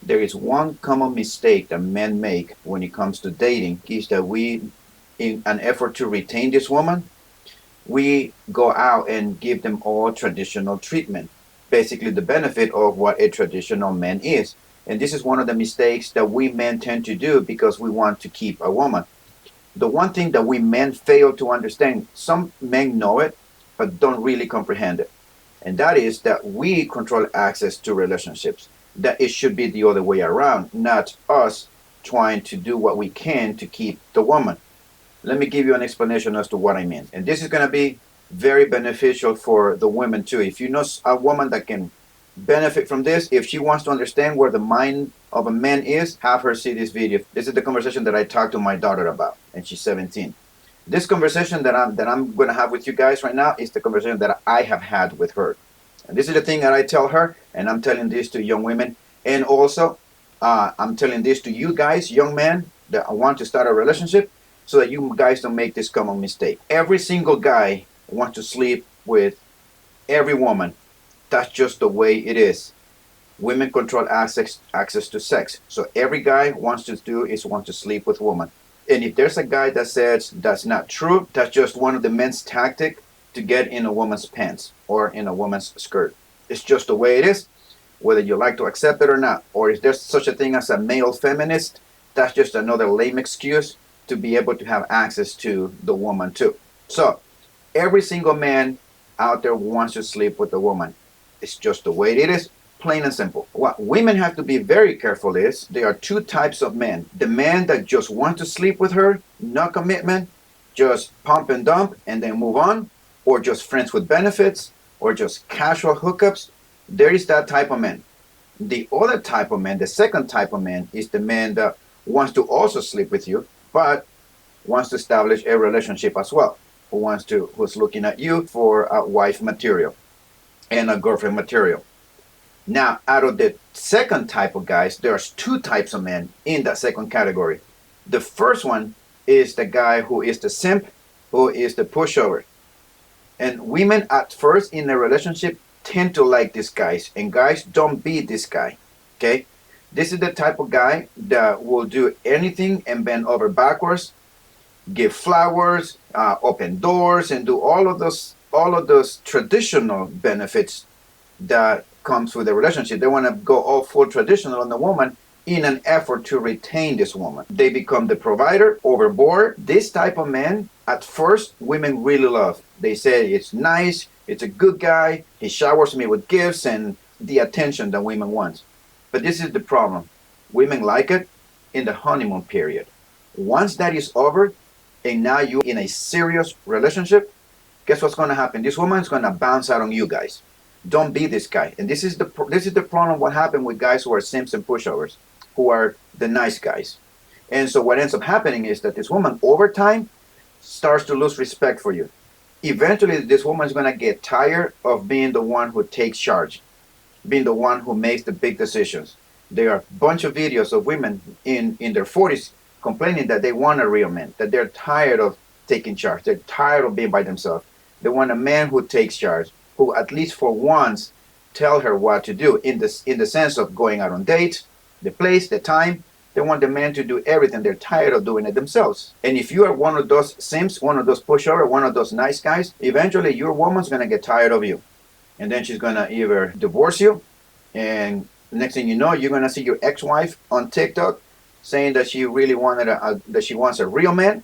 There is one common mistake that men make when it comes to dating is that we, in an effort to retain this woman, we go out and give them all traditional treatment, basically the benefit of what a traditional man is. And this is one of the mistakes that we men tend to do because we want to keep a woman. The one thing that we men fail to understand, some men know it, but don't really comprehend it. And that is that we control access to relationships. That it should be the other way around, not us trying to do what we can to keep the woman. Let me give you an explanation as to what I mean. And this is going to be very beneficial for the women too. If you know a woman that can benefit from this, if she wants to understand where the mind of a man is, have her see this video. This is the conversation that I talked to my daughter about, and she's 17. This conversation that I'm going to have with you guys right now is the conversation that I have had with her. And this is the thing that I tell her, and I'm telling this to young women, and also I'm telling this to you guys, young men that want to start a relationship, so that you guys don't make this common mistake. Every single guy wants to sleep with every woman. That's just the way it is. Women control access to sex. So every guy wants to do is want to sleep with women. And if there's a guy that says that's not true, that's just one of the men's tactic to get in a woman's pants or in a woman's skirt. It's just the way it is, whether you like to accept it or not. Or is there such a thing as a male feminist? That's just another lame excuse to be able to have access to the woman too. So every single man out there wants to sleep with a woman. It's just the way it is, plain and simple. What women have to be very careful is there are two types of men. The man that just wants to sleep with her, no commitment, just pump and dump and then move on, or just friends with benefits, or just casual hookups. There is that type of man. The other type of man, the second type of man, is the man that wants to also sleep with you, but wants to establish a relationship as well. Who's looking at you for a wife material and a girlfriend material. Now, out of the second type of guys, there's two types of men in that second category. The first one is the guy who is the simp, who is the pushover. And women at first in a relationship tend to like these guys, and guys don't be this guy. Okay? This is the type of guy that will do anything and bend over backwards, give flowers, open doors, and do all of those traditional benefits that comes with a relationship. They want to go all full traditional on the woman in an effort to retain this woman. They become the provider overboard. This type of man, at first, women really love. They say it's nice, it's a good guy, he showers me with gifts and the attention that women want. But this is the problem. Women like it in the honeymoon period. Once that is over, and now you're in a serious relationship, guess what's going to happen? This woman is going to bounce out on you guys. Don't be this guy. And this is the problem. What happened with guys who are simps and pushovers, who are the nice guys. And so what ends up happening is that this woman, over time, starts to lose respect for you. Eventually, this woman is going to get tired of being the one who takes charge, being the one who makes the big decisions. There are a bunch of videos of women in their 40s complaining that they want a real man, that they're tired of taking charge. They're tired of being by themselves. They want a man who takes charge, who at least for once tell her what to do in the sense of going out on dates, the place, the time. They want the man to do everything. They're tired of doing it themselves. And if you are one of those simps, one of those pushover, one of those nice guys, eventually your woman's gonna get tired of you. And then she's gonna either divorce you, and next thing you know, you're gonna see your ex-wife on TikTok saying that she really wanted that she wants a real man,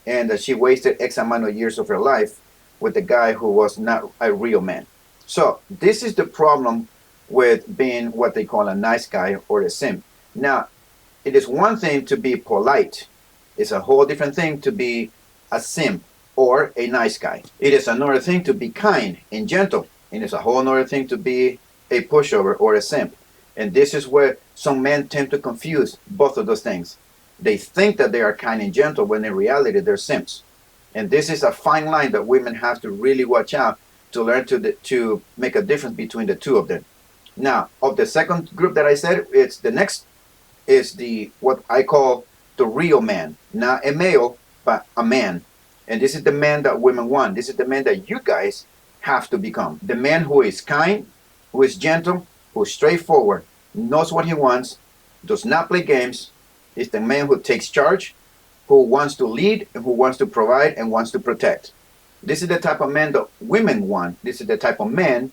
and that she wasted X amount of years of her life with the guy who was not a real man. So this is the problem with being what they call a nice guy or a simp. Now, it is one thing to be polite. It's a whole different thing to be a simp or a nice guy. It is another thing to be kind and gentle. And it's a whole other thing to be a pushover or a simp. And this is where some men tend to confuse both of those things. They think that they are kind and gentle when in reality they're simps. And this is a fine line that women have to really watch out to learn to make a difference between the two of them. Now, of the second group that I said, it's the next is the what I call the real man, not a male, but a man. And this is the man that women want. This is the man that you guys have to become. The man who is kind, who is gentle, who is straightforward, knows what he wants, does not play games, is the man who takes charge, who wants to lead, and who wants to provide and wants to protect. This is the type of man that women want. This is the type of man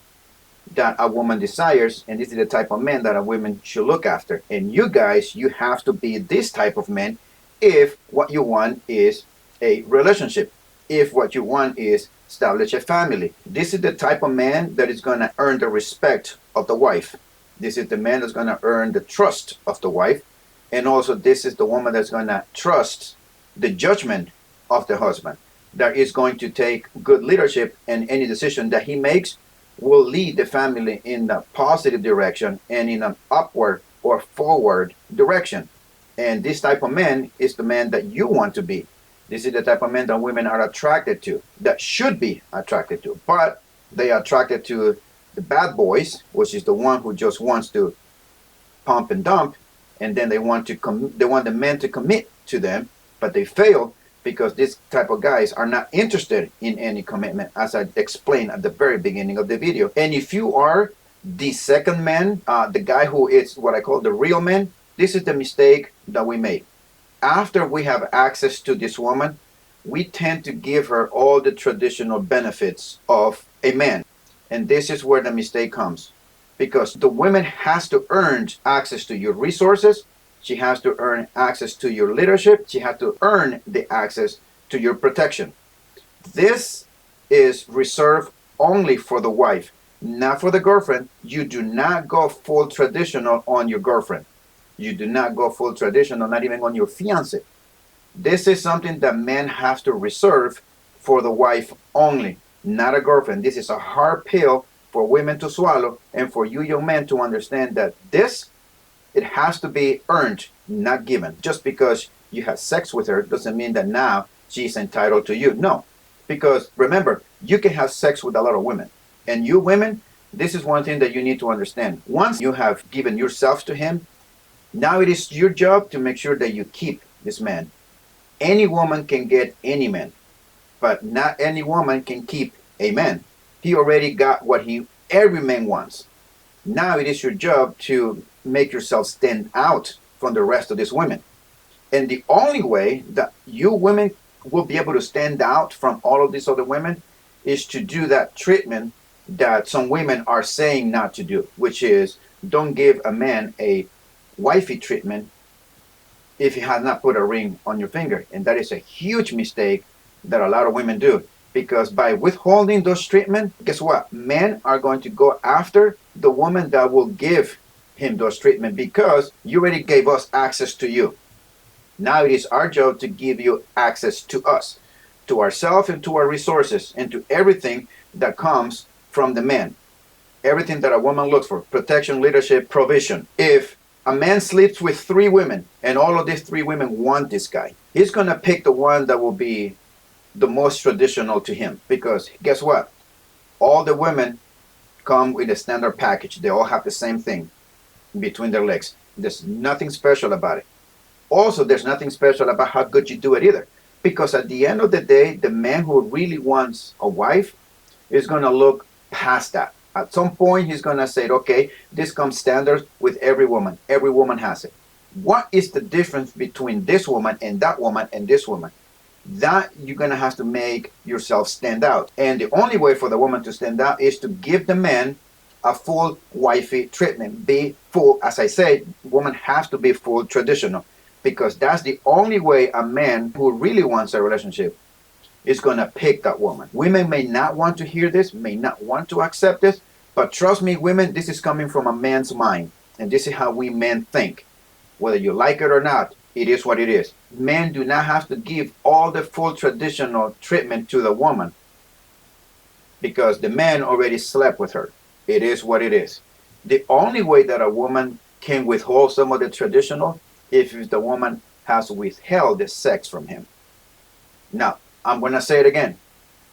that a woman desires, and this is the type of man that a woman should look after. And you guys, you have to be this type of man if what you want is a relationship, if what you want is establish a family. This is the type of man that is going to earn the respect of the wife. This is the man that's going to earn the trust of the wife. And also, this is the woman that's going to trust the judgment of the husband, that is going to take good leadership, and any decision that he makes will lead the family in a positive direction and in an upward or forward direction. And this type of man is the man that you want to be. This is the type of man that women are attracted to, that should be attracted to. But they are attracted to the bad boys, which is the one who just wants to pump and dump, and then they want the men to commit to them, but they fail because this type of guys are not interested in any commitment, as I explained at the very beginning of the video. And if you are the second man, the guy who is what I call the real man, this is the mistake that we make. After we have access to this woman, we tend to give her all the traditional benefits of a man. And this is where the mistake comes. Because the woman has to earn access to your resources. She has to earn access to your leadership. She has to earn the access to your protection. This is reserved only for the wife, not for the girlfriend. You do not go full traditional on your girlfriend. You do not go full traditional, not even on your fiance. This is something that men have to reserve for the wife only, not a girlfriend. This is a hard pill for women to swallow, and for you young men to understand that this, it has to be earned, not given. Just because you have sex with her doesn't mean that now she's entitled to you. No, because remember, you can have sex with a lot of women. And you women, this is one thing that you need to understand. Once you have given yourself to him, now it is your job to make sure that you keep this man. Any woman can get any man, but not any woman can keep a man. He already got what every man wants. Now it is your job to make yourself stand out from the rest of these women. And the only way that you women will be able to stand out from all of these other women is to do that treatment that some women are saying not to do, which is don't give a man a wifey treatment if he has not put a ring on your finger. And that is a huge mistake that a lot of women do. Because by withholding those treatments, guess what? Men are going to go after the woman that will give him those treatments, because you already gave us access to you. Now it is our job to give you access to us, to ourselves and to our resources, and to everything that comes from the man. Everything that a woman looks for: protection, leadership, provision. If a man sleeps with 3 women and all of these 3 women want this guy, he's going to pick the one that will be the most traditional to him, because guess what? All the women come with a standard package. They all have the same thing between their legs. There's nothing special about it. Also, there's nothing special about how good you do it either, because at the end of the day, the man who really wants a wife is going to look past that. At some point, he's going to say, okay, this comes standard with every woman. Every woman has it. What is the difference between this woman and that woman and this woman? That you're going to have to make yourself stand out. And the only way for the woman to stand out is to give the man a full wifey treatment. Be full, as I said, woman has to be full traditional, because that's the only way a man who really wants a relationship is going to pick that woman. Women may not want to hear this, may not want to accept this, but trust me, women, this is coming from a man's mind. And this is how we men think. Whether you like it or not, it is what it is. Men do not have to give all the full traditional treatment to the woman, because the man already slept with her. It is what it is. The only way that a woman can withhold some of the traditional is if the woman has withheld the sex from him. Now, I'm going to say it again.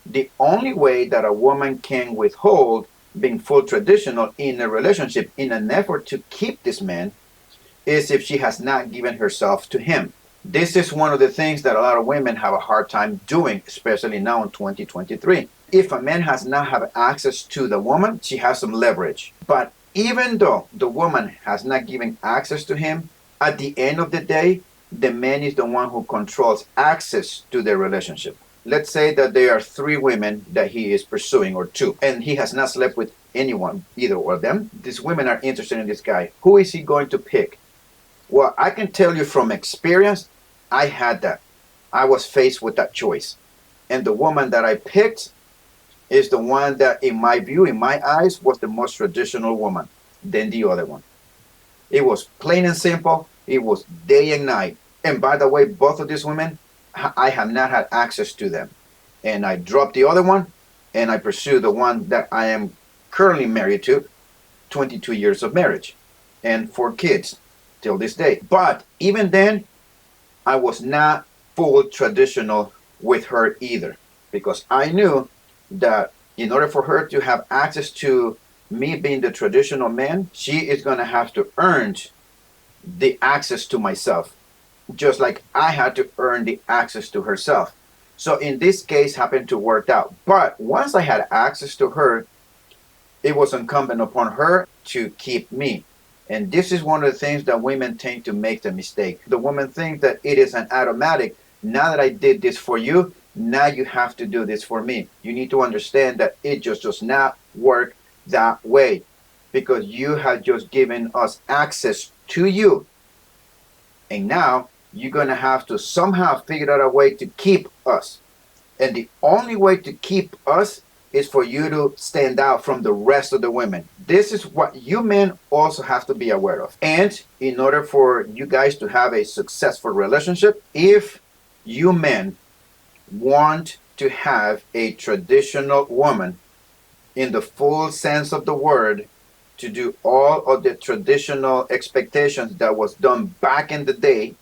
The only way that a woman can withhold being full traditional in a relationship in an effort to keep this man is if she has not given herself to him. This is one of the things that a lot of women have a hard time doing, especially now in 2023. If a man has not have access to the woman, she has some leverage. But even though the woman has not given access to him, At the end of the day, the man is the one who controls access to the relationship. Let's say that there are three women that he is pursuing, or two, and he has not slept with anyone, either of them. These women are interested in this guy. Who is he going to pick? Well, I can tell you from experience, I had that. I was faced with that choice. And the woman that I picked is the one that, in my view, in my eyes, was the most traditional woman than the other one. It was plain and simple. It was day and night. And by the way, both of these women, I have not had access to them. And I dropped the other one and I pursued the one that I am currently married to, 22 years of marriage and 4 kids till this day. But even then, I was not full traditional with her either, because I knew that in order for her to have access to me being the traditional man, she is going to have to earn the access to myself, just like I had to earn the access to herself. So in this case, happened to work out. But once I had access to her, it was incumbent upon her to keep me. And this is one of the things that women tend to make the mistake. The women think that it is an automatic. Now that I did this for you, now you have to do this for me. You need to understand that it just does not work that way, because you have just given us access to you. And now you're going to have to somehow figure out a way to keep us. And the only way to keep us is for you to stand out from the rest of the women. This is what you men also have to be aware of. And in order for you guys to have a successful relationship, if you men want to have a traditional woman in the full sense of the word, to do all of the traditional expectations that was done back in the day,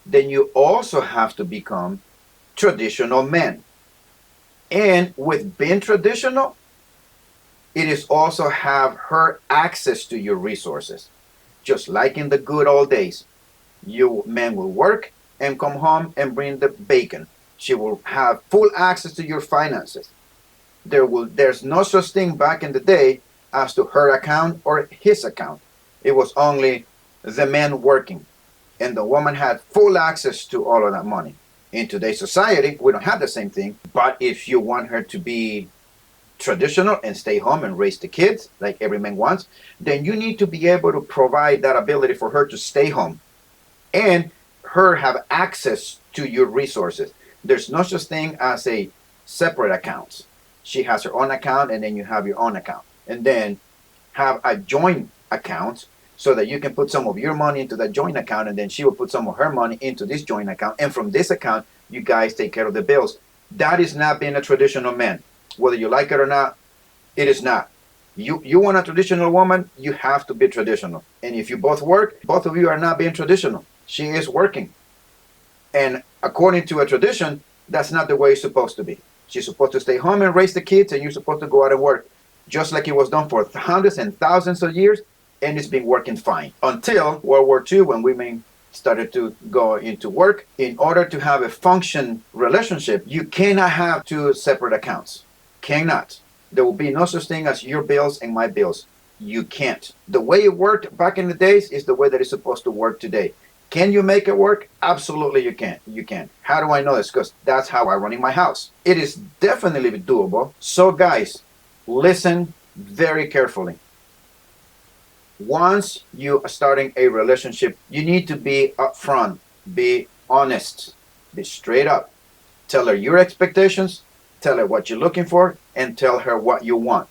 then you also have to become traditional men. And with being traditional, it is also have her access to your resources. Just like in the good old days, you men will work and come home and bring the bacon. She will have full access to your finances. There's no such thing back in the day as to her account or his account. It was only the man working, and the woman had full access to all of that money. In today's society, we don't have the same thing. But if you want her to be traditional and stay home and raise the kids like every man wants, then you need to be able to provide that ability for her to stay home and her have access to your resources. There's no such thing as a separate account. She has her own account, and then you have your own account, and then have a joint account so that you can put some of your money into that joint account, and then she will put some of her money into this joint account, and from this account you guys take care of the bills. That is not being a traditional man. Whether you like it or not, it is not. You want a traditional woman, you have to be traditional. And if you both work, both of you are not being traditional. She is working, and according to a tradition, that's not the way it's supposed to be. She's supposed to stay home and raise the kids, and you're supposed to go out and work, just like it was done for hundreds and thousands of years, and it's been working fine until World War II, when women started to go into work. In order to have a function relationship, you cannot have two separate accounts. Cannot. There will be no such thing as your bills and my bills. You can't. The way it worked back in the days is the way that it's supposed to work today. Can you make it work? Absolutely you can. You can. How do I know this? Because that's how I run in my house. It is definitely doable. So guys, listen very carefully. Once you are starting a relationship, you need to be upfront, be honest, be straight up. Tell her your expectations, tell her what you're looking for, and tell her what you want.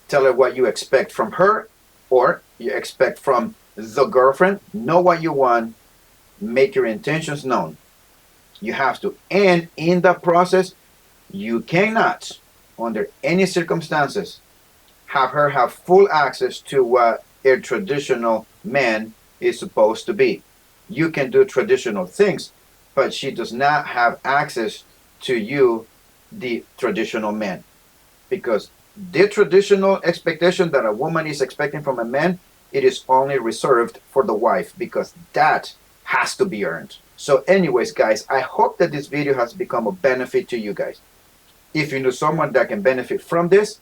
Tell her what you expect from her, or you expect from the girlfriend. Know what you want, make your intentions known. You have to. And in that process, you cannot, under any circumstances, have her have full access to what a traditional man is supposed to be. You can do traditional things, but she does not have access to you, the traditional man. Because the traditional expectation that a woman is expecting from a man, it is only reserved for the wife, because that has to be earned. So anyways, guys, I hope that this video has become a benefit to you guys. If you know someone that can benefit from this,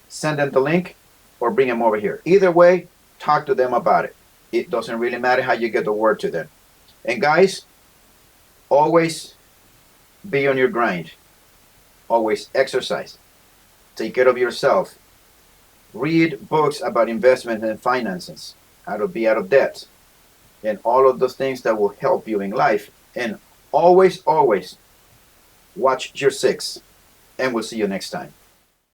send them the link or bring them over here. Either way, talk to them about it. It doesn't really matter how you get the word to them. And guys, always be on your grind. Always exercise. Take care of yourself. Read books about investment and finances, how to be out of debt, and all of those things that will help you in life. And always, always watch your six. And we'll see you next time.